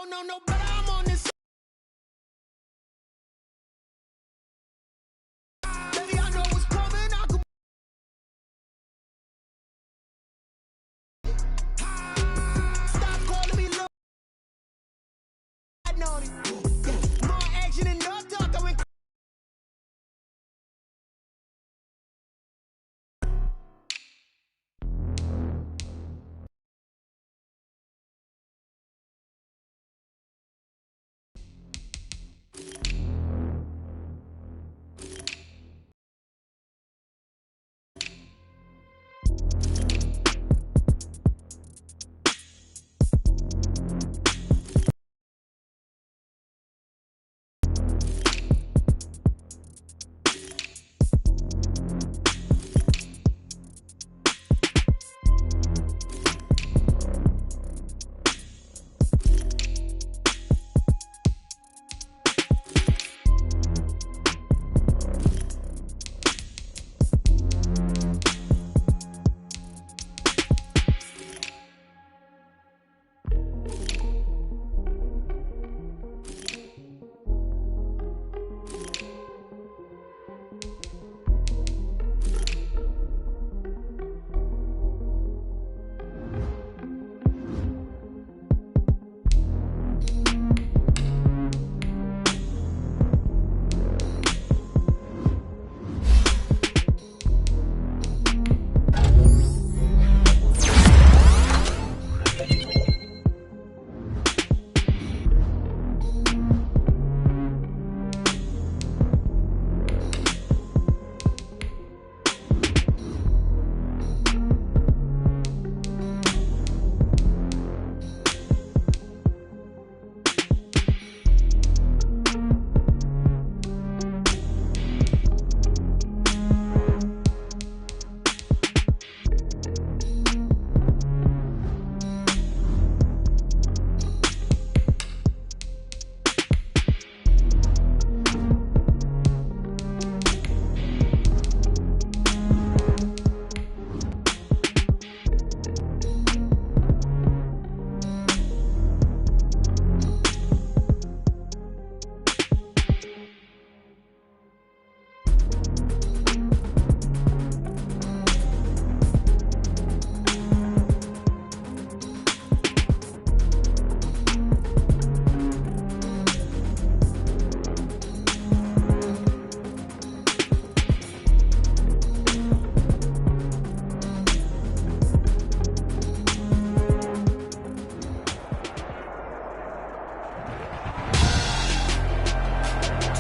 don't know, but I'm on this. Baby, I know what's coming. I could... Stop calling me little. More action and no talk. I went...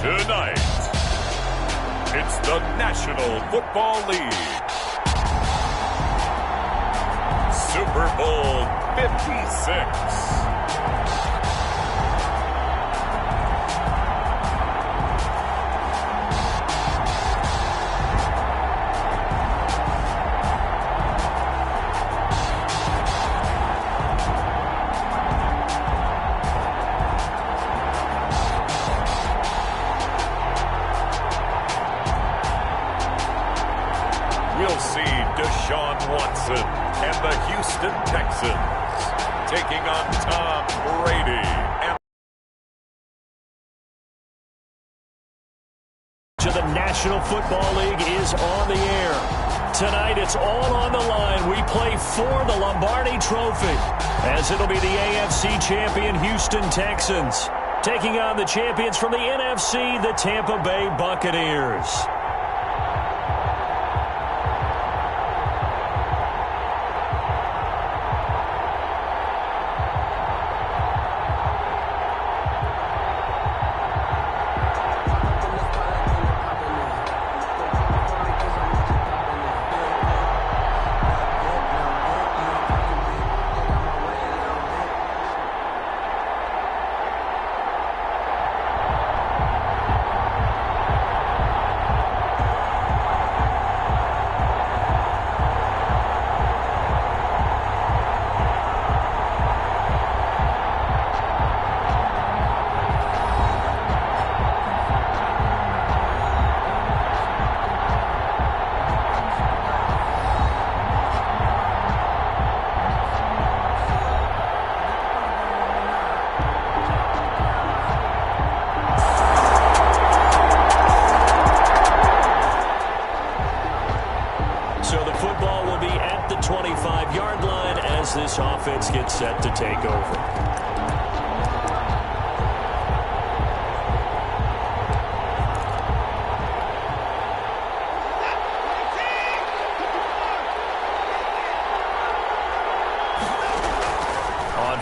Tonight, it's the National Football League. Super Bowl 56. We'll see DeShuan and the Houston Texans taking on Tom Brady. The National Football League is on the air. Tonight, it's all on the line. We play for the Lombardi Trophy, as it'll be the AFC champion Houston Texans taking on the champions from the NFC, the Tampa Bay Buccaneers. as this offense gets set to take over.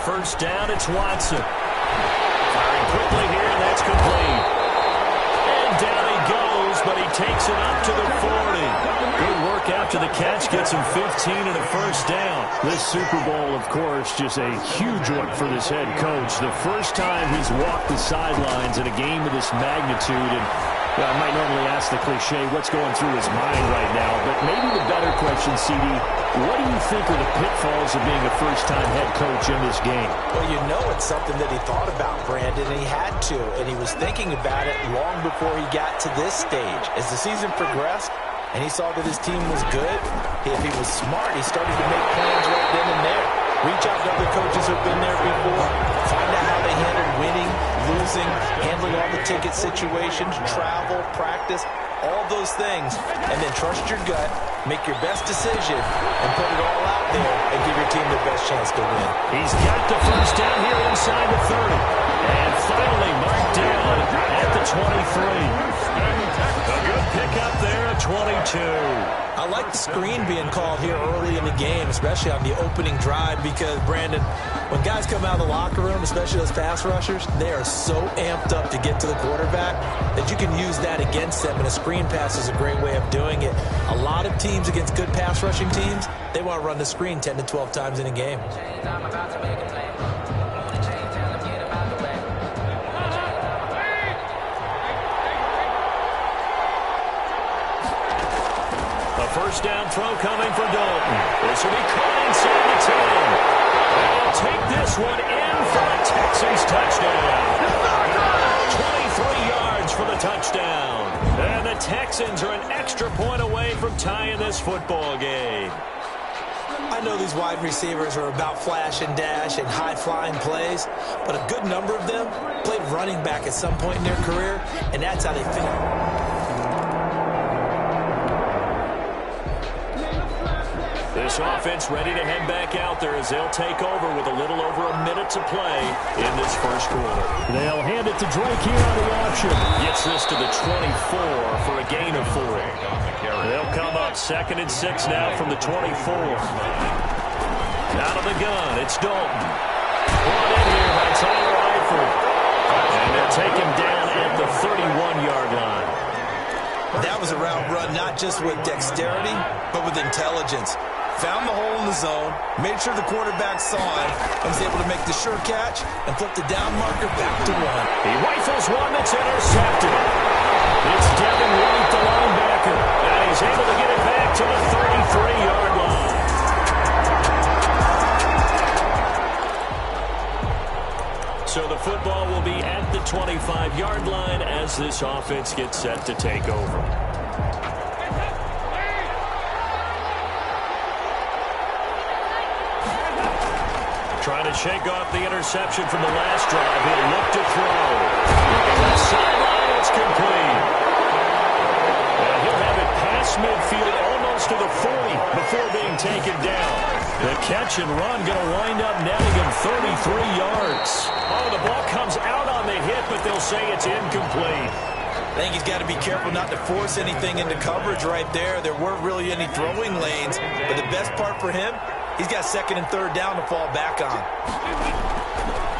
First down, it's Watson. Firing quickly here, and that's complete. And down he goes, but he takes it up to the 40. Good work after the catch, gets him 15 and a first down. This Super Bowl, of course, just a huge one for this head coach. The first time he's walked the sidelines in a game of this magnitude, and I might normally ask the cliche, what's going through his mind right now, but maybe the better question, CD, what do you think are the pitfalls of being a first-time head coach in this game? Well, you know it's something that he thought about, Brandon, and he had to, and he was thinking about it long before he got to this stage. As the season progressed and he saw that his team was good, if he was smart, he started to make plans right then and there. Reach out to other coaches who've been there before, find out how they handled winning, losing, handling all the ticket situations, travel, practice, all those things, and then trust your gut, make your best decision, and put it all out there and give your team the best chance to win. He's got the first down here inside the 30. And finally marked down at the 23. A good pickup there at 22. I like the screen being called here early in the game, especially on the opening drive, because, Brandon, when guys come out of the locker room, especially those pass rushers, they are so amped up to get to the quarterback that you can use that against them, and a screen pass is a great way of doing it. A lot of teams against good pass rushing teams, they want to run the screen 10 to 12 times in a game. First down throw coming for Dalton. This will be caught inside the 10. They'll take this one in for a Texans touchdown. 23 yards for the touchdown. And the Texans are an extra point away from tying this football game. I know these wide receivers are about flash and dash and high-flying plays, but a good number of them played running back at some point in their career, and that's how they finish. This offense ready to head back out there as they'll take over with a little over a minute to play in this first quarter. They'll hand it to Drake here on the option. Gets this to the 24 for a gain of 4. They'll come up 2nd and 6 now from the 24. Out of the gun, it's Dalton. Brought in here by Tyler Eifert. And they'll take him down at the 31-yard line. That was a route run not just with dexterity, but with intelligence. Found the hole in the zone, made sure the quarterback saw him, and was able to make the sure catch and flip the down marker back to 1. He rifles one that's intercepted. It's Devin White, the linebacker, and he's able to get it back to the 33-yard line. So the football will be at the 25-yard line as this offense gets set to take over. Trying to shake off the interception from the last drive. He'll look to throw. Left sideline, it's complete. And he'll have it past midfield almost to the 40 before being taken down. The catch and run going to wind up netting him 33 yards. Oh, the ball comes out on the hit, but they'll say it's incomplete. I think he's got to be careful not to force anything into coverage right there. There weren't really any throwing lanes, but the best part for him, he's got 2nd and 3rd down to fall back on.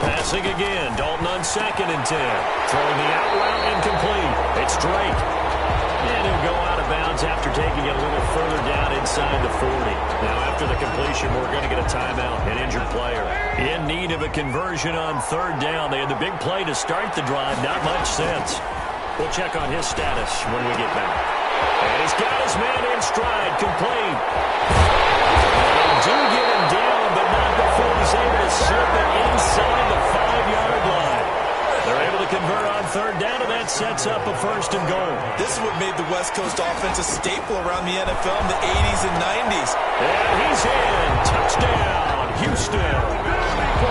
Passing again. Dalton on 2nd and 10. Throwing the out route incomplete. It's Drake. And he'll go out of bounds after taking it a little further down inside the 40. Now after the completion, we're going to get a timeout. An injured player. In need of a conversion on 3rd down. They had the big play to start the drive. Not much sense. We'll check on his status when we get back. And he's got his man in stride. Complete. Do get him down, but not before he's able to slip it inside the 5-yard line. They're able to convert on 3rd down, and that sets up a 1st and goal. This is what made the West Coast offense a staple around the NFL in the 80s and 90s. And he's in. Touchdown, Houston.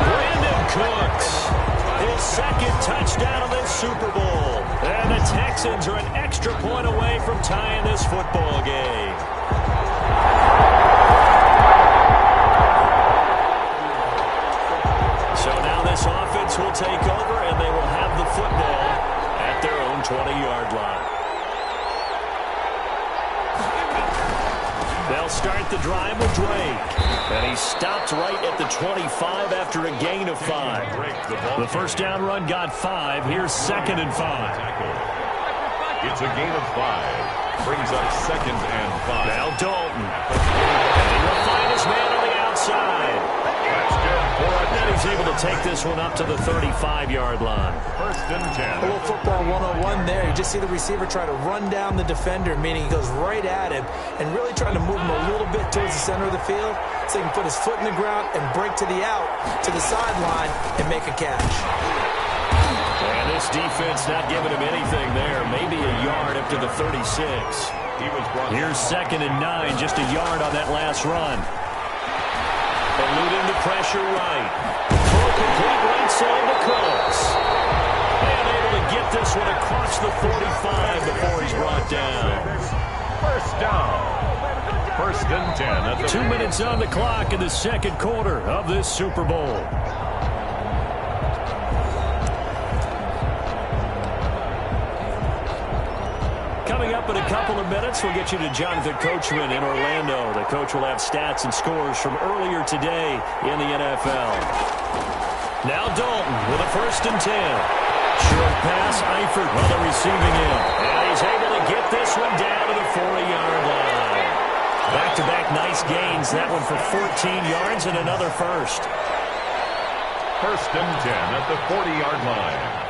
Brandon Cooks. His 2nd touchdown of this Super Bowl. And the Texans are an extra point away from tying this football game. stopped right at the 25 after a gain of 5. The first down run got 5. Here's 2nd and 5. It's a gain of 5. Brings up 2nd and 5. Now Dalton. And he'll find his man on the outside. That's good for a And he's able to take this one up to the 35-yard line. 1st and 10. A little football 101 there. You just see the receiver try to run down the defender, meaning he goes right at him and really trying to move him a little bit towards the center of the field so he can put his foot in the ground and break to the out, to the sideline, and make a catch. And this defense not giving him anything there. Maybe a yard up to the 36. Here's 2nd and 9, just a yard on that last run. Eluding the pressure right. Throw complete right side to Cooks. And able to get this one across the 45 before he's brought down. 1st down. 1st and 10. At the 2 minutes on the clock in the 2nd quarter of this Super Bowl. Coming up in a couple of minutes, we'll get you to Jonathan Coachman in Orlando. The coach will have stats and scores from earlier today in the NFL. Now Dalton with a 1st and 10. Short pass, Eifert on the receiving end. And he's able to get this one down to the 40-yard line. Back-to-back nice gains. That one for 14 yards and another first. 1st and 10 at the 40-yard line.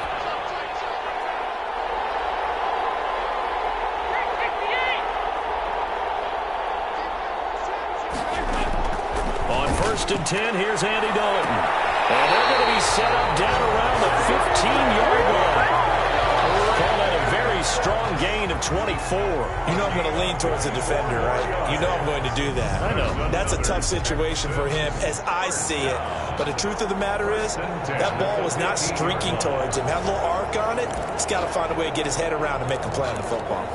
On 1st and 10, here's Andy Dalton. And they're going to be set up down around the 15-yard line. Call that a very strong gain of 24. You know I'm going to lean towards the defender, right? You know I'm going to do that. I know. That's a tough situation for him as I see it. But the truth of the matter is, that ball was not streaking towards him. Had a little arc on it. He's got to find a way to get his head around and make a play on the football.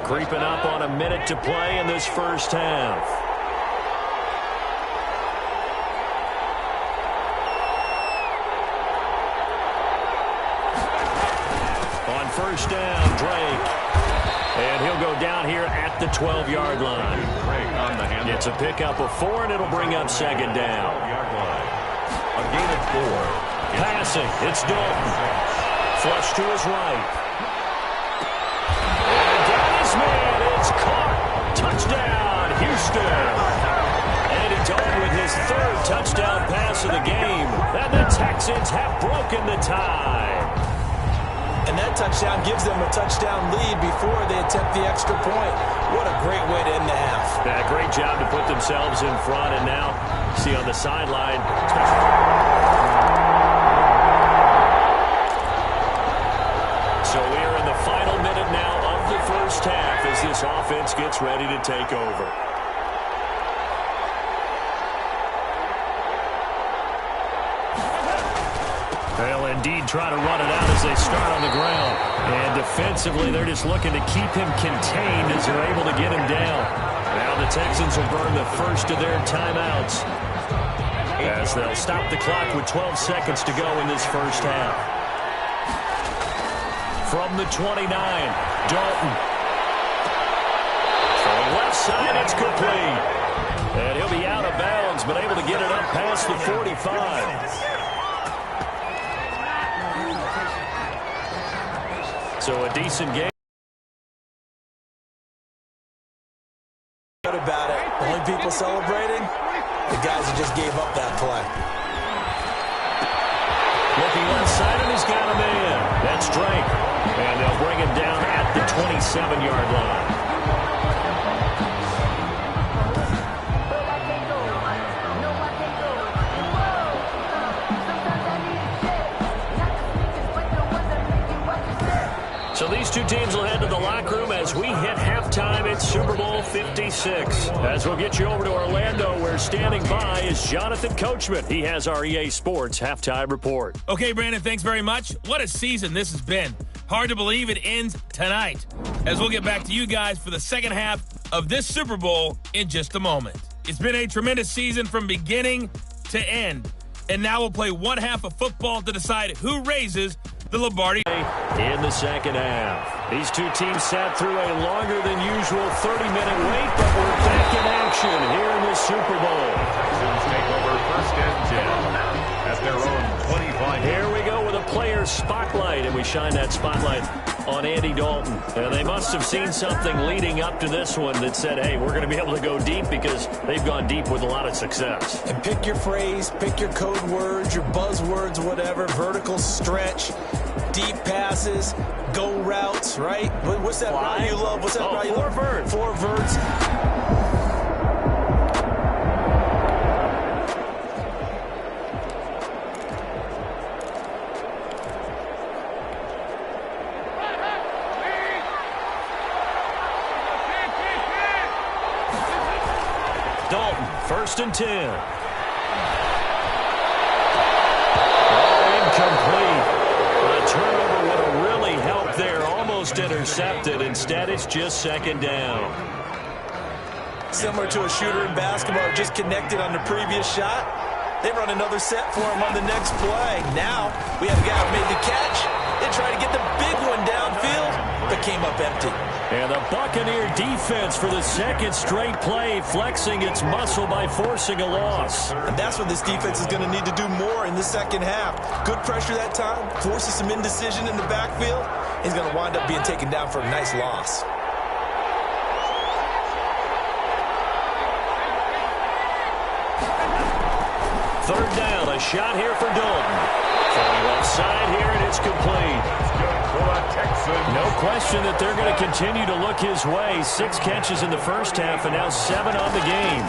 Creeping up on a minute to play in this first half. On 1st down, Drake. And he'll go down here at the 12-yard line. It's a pickup of 4, and it'll bring up 2nd down. A gain of 4. Passing, it's Dalton. Flush to his right. Man, it's caught. Touchdown, Houston. Andy Dalton with his 3rd touchdown pass of the game. And the Texans have broken the tie. And that touchdown gives them a touchdown lead before they attempt the extra point. What a great way to end the half. Yeah, great job to put themselves in front. And now, see on the sideline. So we are in the final minute now of the first half as this offense gets ready to take over. They'll indeed try to run it out as they start on the ground. And defensively, they're just looking to keep him contained as they're able to get him down. Now the Texans will burn the first of their timeouts as they'll stop the clock with 12 seconds to go in this first half. From the 29, Dalton. From the left side, it's complete. And he'll be out of bounds, but able to get it up past the 45. So a decent game. What about it? Only people celebrating? The guys who just gave up that play. Looking left side, and he's got a man. That's Drake. And they'll bring him down at the 27-yard line. So these two teams will head to the locker room as we hit halftime. It's Super Bowl 56. As we'll get you over to Orlando, where standing by is Jonathan Coachman. He has our EA Sports halftime report. Okay, Brandon, thanks very much. What a season this has been. Hard to believe it ends tonight, as we'll get back to you guys for the second half of this Super Bowl in just a moment. It's been a tremendous season from beginning to end, and now we'll play one half of football to decide who raises the Lombardi In the second half. These two teams sat through a longer than usual 30-minute wait, but we're back in action here in the Super Bowl. Texans take over 1st and 10 at their own 25. Here we go with a player spotlight, and we shine that spotlight on Andy Dalton. And they must have seen something leading up to this one that said, hey, we're going to be able to go deep, because they've gone deep with a lot of success. And pick your phrase, pick your code words, your buzzwords, whatever, vertical stretch, deep passes, go routes, right? What's that route you love? What's that route you love? Four verts. Dalton, 1st and 10. Incomplete. A turnover would have really helped there. Almost intercepted. Instead, it's just 2nd down. Similar to a shooter in basketball, just connected on the previous shot. They run another set for him on the next play. Now, we have a guy who made the catch. They try to get the big one downfield, but came up empty. And the Buccaneer defense for the 2nd straight play, flexing its muscle by forcing a loss. And that's what this defense is going to need to do more in the 2nd half. Good pressure that time, forces some indecision in the backfield. He's going to wind up being taken down for a nice loss. Third down, a shot here for Dalton. From left side here, and it's complete. No question that they're going to continue to look his way. 6 catches in the 1st half, and now 7 on the game.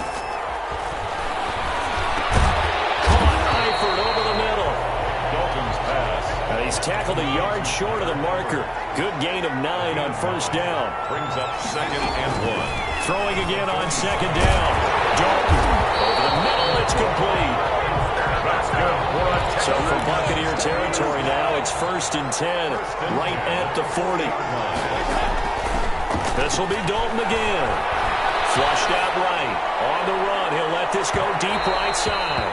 Caught Eifert over the middle. Dalton's pass. And he's tackled a yard short of the marker. Good gain of 9 on 1st down. Brings up 2nd and 1. Throwing again on 2nd down. Dalton over the middle, it's complete. So from Buccaneer territory now, it's 1st and 10, right at the 40. This will be Dalton again. Flushed out right. On the run, he'll let this go deep right side.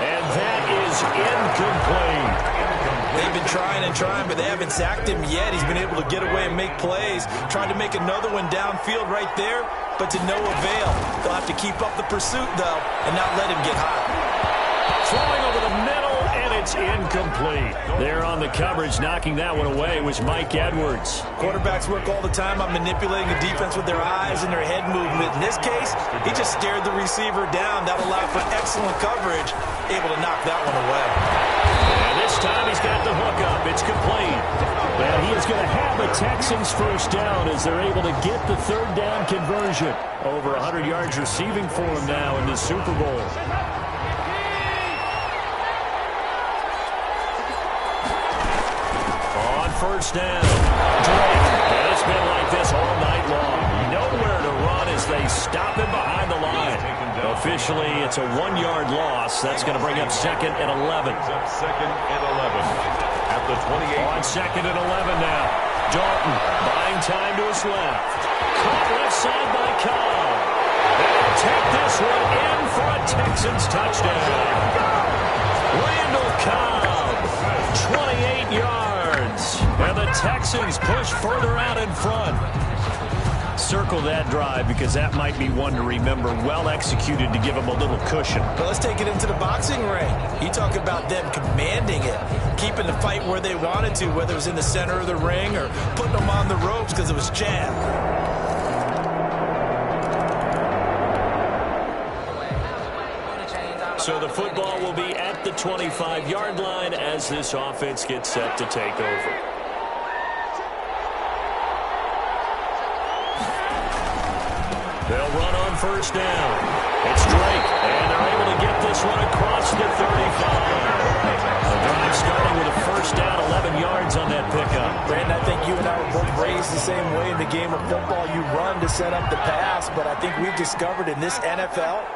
And that is incomplete. They've been trying and trying, but they haven't sacked him yet. He's been able to get away and make plays. Tried to make another one downfield right there, but to no avail. They'll have to keep up the pursuit, though, and not let him get hot. Throwing over the middle, and it's incomplete. There on the coverage, knocking that one away, was Mike Edwards. Quarterbacks work all the time on manipulating the defense with their eyes and their head movement. In this case, he just stared the receiver down. That allowed for excellent coverage, able to knock that one away. And this time he's got the hook up. It's complete. And he is going to have the Texans 1st down as they're able to get the 3rd down conversion. Over 100 yards receiving for him now in the Super Bowl. On 1st down, Drake. And it's been like this all night long. Nowhere to run as they stop him behind the line. Officially, it's a 1-yard loss. That's going to bring up 2nd and 11. 2nd and 11 at the 28. On 2nd and 11 now. Dalton buying time to his left. Caught left side by Cobb. They'll take this one in for a Texans touchdown. Randall Cobb, 28 yards. And the Texans push further out in front. Circle that drive, because that might be one to remember. Well executed to give them a little cushion. But let's take it into the boxing ring. You talk about them commanding it, keeping the fight where they wanted to, whether it was in the center of the ring or putting them on the ropes because it was jab. So the football will be at the 25-yard line as this offense gets set to take over. They'll run on 1st down. It's Drake, and they're able to get this one across the 35. The drive starting with a 1st down, 11 yards on that pickup. Brandon, I think you and I were both raised the same way in the game of football. You run to set up the pass, but I think we've discovered in this NFL,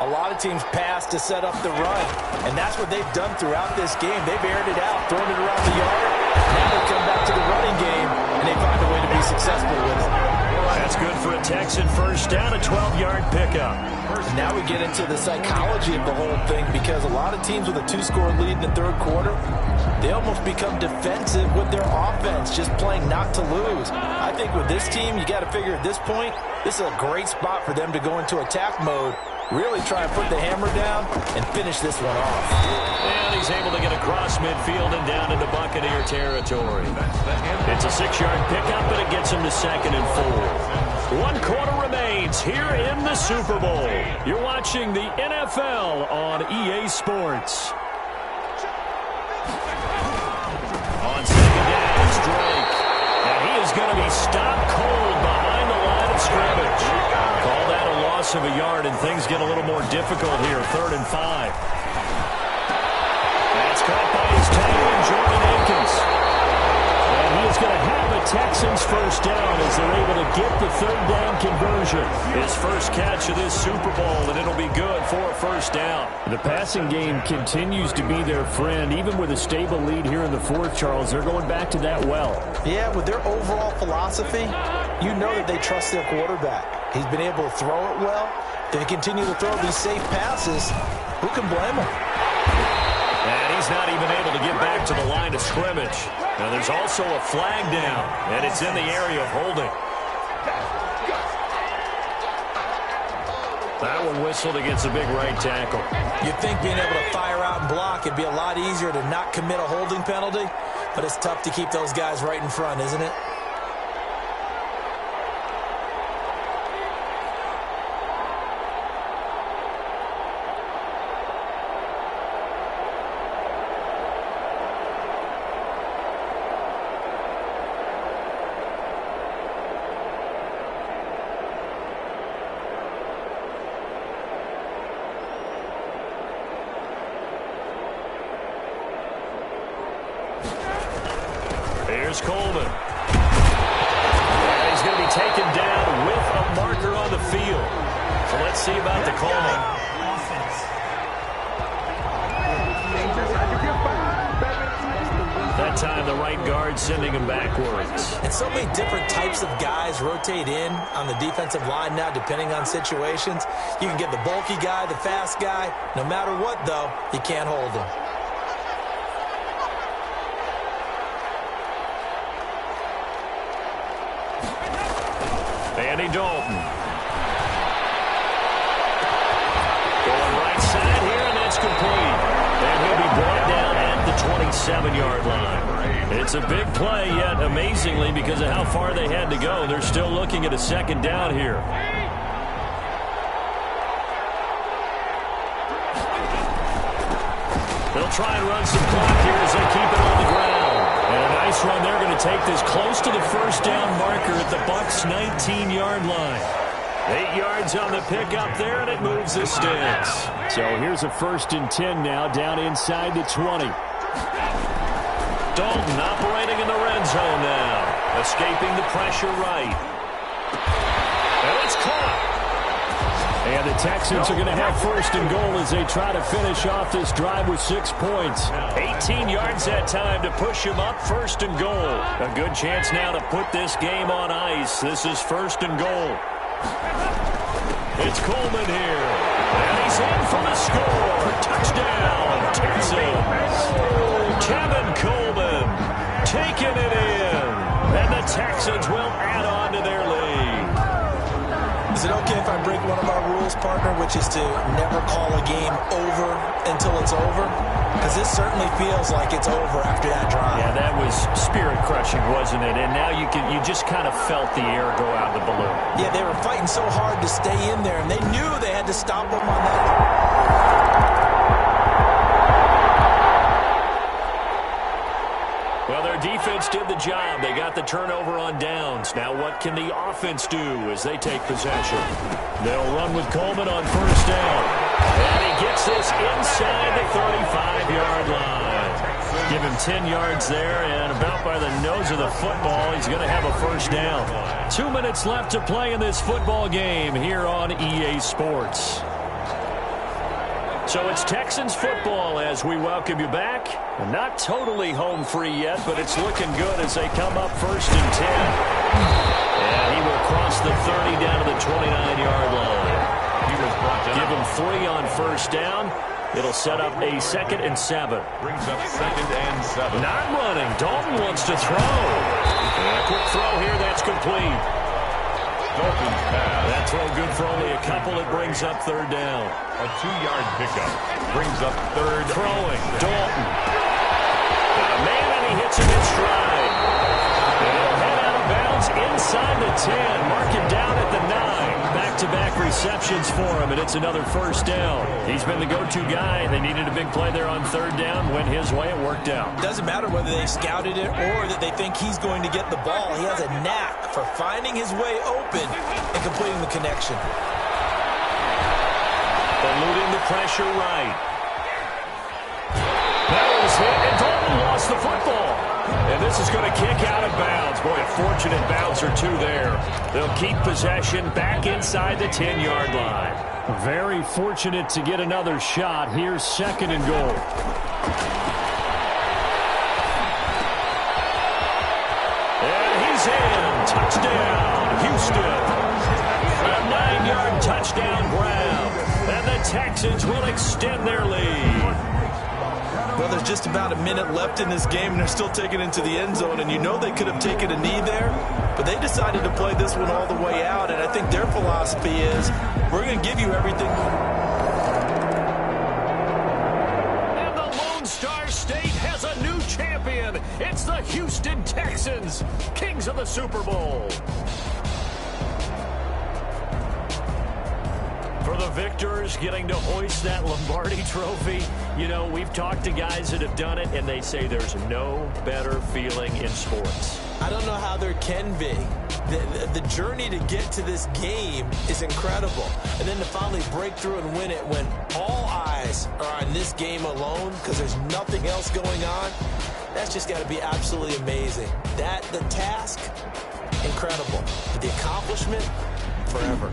a lot of teams pass to set up the run, and that's what they've done throughout this game. They've aired it out, thrown it around the yard. Now they come back to the running game, and they find a way to be successful with it. That's good for a Texan 1st down, a 12-yard pickup. And now we get into the psychology of the whole thing, because a lot of teams with a 2-score lead in the 3rd quarter, They almost become defensive with their offense, just playing not to lose. I think with this team, you got to figure at this point, this is a great spot for them to go into attack mode, really try and put the hammer down and finish this one off. And he's able to get across midfield and down into Buccaneer territory. It's a 6-yard pickup, but it gets him to 2nd and 4. 1 quarter remains here in the Super Bowl. You're watching the NFL on EA Sports. On 2nd down, it's Drake. And he is going to be stopped cold behind the line of scrimmage. Call that a loss of a yard, and things get a little more difficult here. 3rd and 5. That's caught by his tight end, Jordan Akins. And he is going to have a Texans first down as they're able to get the 3rd down conversion. His first catch of this Super Bowl, and it'll be good for a first down. The passing game continues to be their friend. Even with a stable lead here in the 4th, Charles, they're going back to that well. Yeah, with their overall philosophy, you know that they trust their quarterback. He's been able to throw it well. If they continue to throw these safe passes, who can blame him? And he's not even able to get back to the line of scrimmage. Now there's also a flag down, and it's in the area of holding. That one whistled against a big right tackle. You'd think being able to fire out and block, it'd be a lot easier to not commit a holding penalty, but it's tough to keep those guys right in front, isn't it? Here's Coleman. And he's going to be taken down with a marker on the field. So let's see about the call. That time the right guard sending him backwards. And so many different types of guys rotate in on the defensive line now, depending on situations. You can get the bulky guy, the fast guy. No matter what, though, you can't hold him. Andy Dalton. Going right side here, and that's complete. And he'll be brought down at the 27-yard line. It's a big play, yet amazingly, because of how far they had to go, they're still looking at a 2nd down here. They'll try and run some clock here as they keep it on the ground. And a nice run. They're going to take this close to the first down marker at the Bucs' 19-yard line. 8 yards on the pickup there, and it moves the sticks. So here's a 1st and 10 now, down inside the 20. Dalton operating in the red zone now. Escaping the pressure right. And it's caught. And the Texans are going to have 1st and goal as they try to finish off this drive with 6 points. 18 yards that time to push him up. 1st and goal. A good chance now to put this game on ice. This is 1st and goal. It's Coleman here. And he's in for the score. Touchdown, Texans. Kevin Coleman taking it in. And the Texans will add on to their lead. Is it okay if I break one of our rules, partner, which is to never call a game over until it's over? Because this certainly feels like it's over after that drive. Yeah, that was spirit-crushing, wasn't it? And now you just kind of felt the air go out of the balloon. Yeah, they were fighting so hard to stay in there, and they knew they had to stop them on that. Well, their defense did the job. They got the turnover on downs. Now what can the offense do as they take possession? They'll run with Coleman on 1st down. And he gets this inside the 35-yard line. Give him 10 yards there, and about by the nose of the football, he's going to have a 1st down. 2 minutes left to play in this football game here on EA Sports. So it's Texans football as we welcome you back. Not totally home free yet, but it's looking good as they come up 1st and 10. And he will cross the 30 down to the 29-yard line. Give him 3 on 1st down. It'll set up a 2nd and 7. Brings up 2nd and 7. Not running. Dalton wants to throw. And a quick throw here. That's complete. Dalton's pass. That throw good for only a couple. It brings up 3rd down. A 2-yard pickup. Brings up 3rd. Throwing. Dalton. Got a man, and he hits him in stride. And he'll head out of bounds inside the 10. Mark him down at the 9. Back-to-back receptions for him, and it's another 1st down. He's been the go-to guy. They needed a big play there on 3rd down. Went his way. It worked out. Doesn't matter whether they scouted it or that they think he's going to get the ball. He has a knack for finding his way open and completing the connection. Eluding the pressure right. That was hit, and Dalton lost the football. And this is going to kick out of bounds. Boy, a fortunate bounce or two there. They'll keep possession back inside the 10-yard line. Very fortunate to get another shot. Here's 2nd and goal. And he's in. Touchdown, Houston. A 9-yard touchdown grab. And the Texans will extend their lead. Well, there's just about a minute left in this game, and they're still taking it into the end zone. And you know they could have taken a knee there, but they decided to play this one all the way out. And I think their philosophy is, we're going to give you everything. And the Lone Star State has a new champion. It's the Houston Texans, kings of the Super Bowl. For the victors, getting to hoist that Lombardi trophy, you know, we've talked to guys that have done it, and they say there's no better feeling in sports. I don't know how there can be. The journey to get to this game is incredible. And then to finally break through and win it when all eyes are on this game alone because there's nothing else going on, that's just got to be absolutely amazing. The task, incredible. But the accomplishment, forever.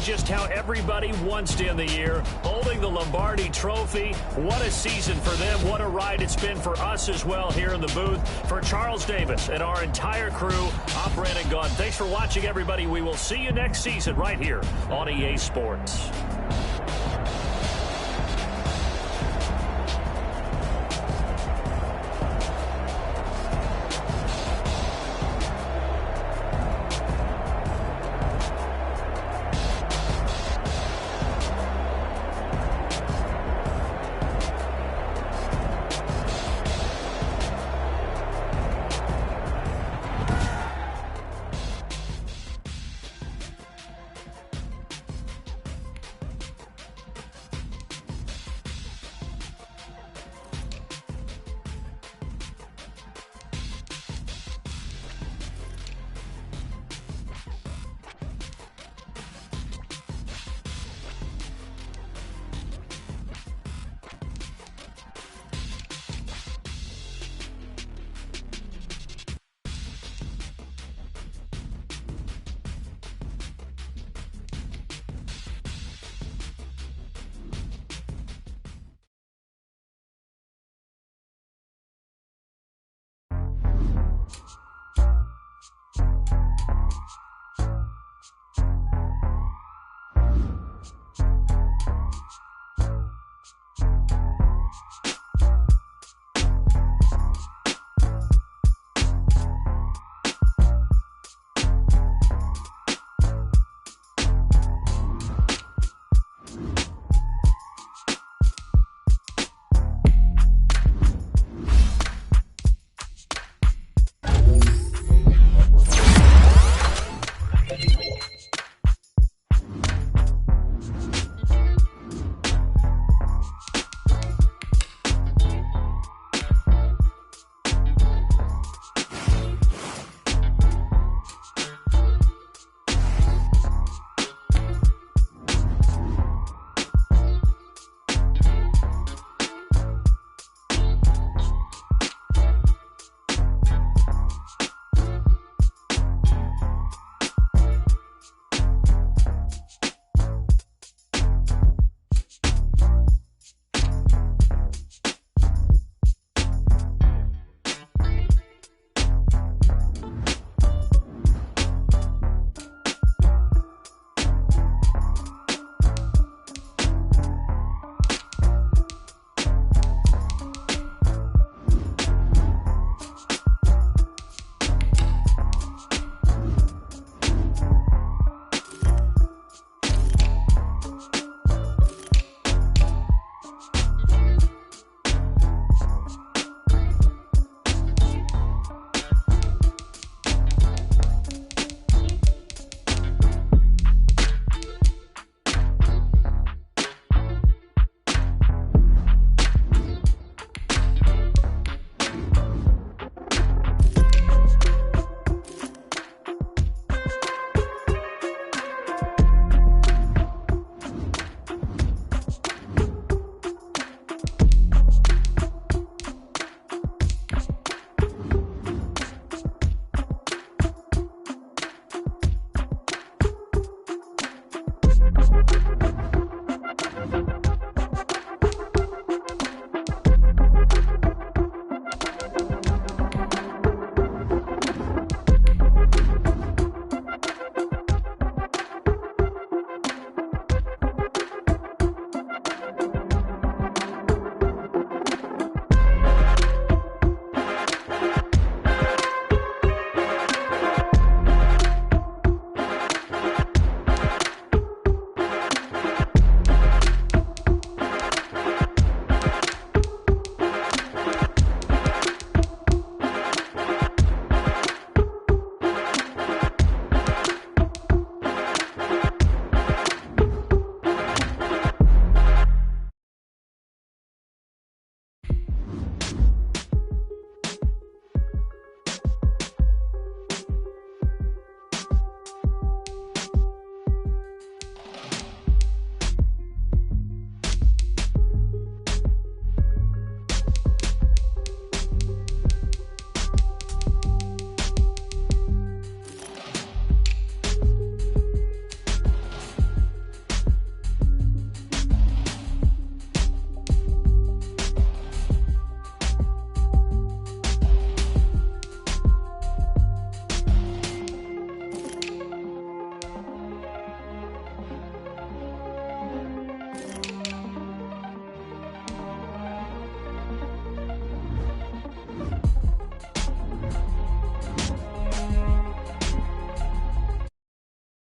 Just how everybody wants to end the year, holding the Lombardi trophy. What a season for them. What a ride it's been for us as well here in the booth. For Charles Davis and our entire crew, I'm Brandon Gaudin. Thanks for watching, everybody. We will see you next season right here on EA Sports.